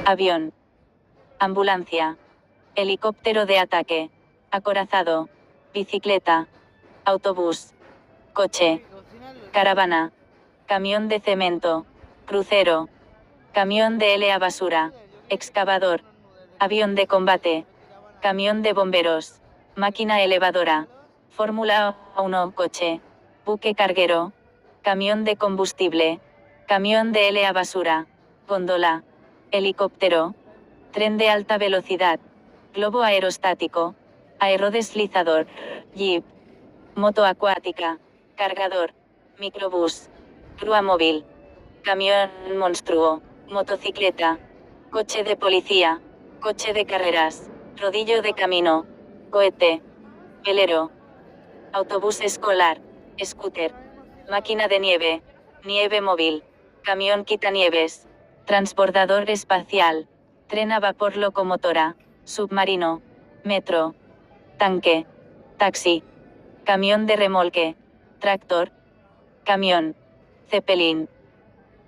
avión, ambulancia, helicóptero de ataque, acorazado, bicicleta, autobús, coche, caravana, camión de cemento, crucero, camión de L a basura, excavador, avión de combate, camión de bomberos, máquina elevadora, Fórmula 1 coche, buque carguero, camión de combustible, camión de L a basura, góndola, helicóptero, tren de alta velocidad, globo aerostático, aerodeslizador, jeep, moto acuática, cargador, microbús, grúa móvil, camión monstruo, motocicleta, coche de policía, coche de carreras, rodillo de camino, cohete, velero, autobús escolar, scooter, máquina de nieve, nieve móvil, camión quitanieves, transbordador espacial, tren a vapor locomotora, submarino, metro, tanque, taxi, camión de remolque, tractor, camión, zeppelin.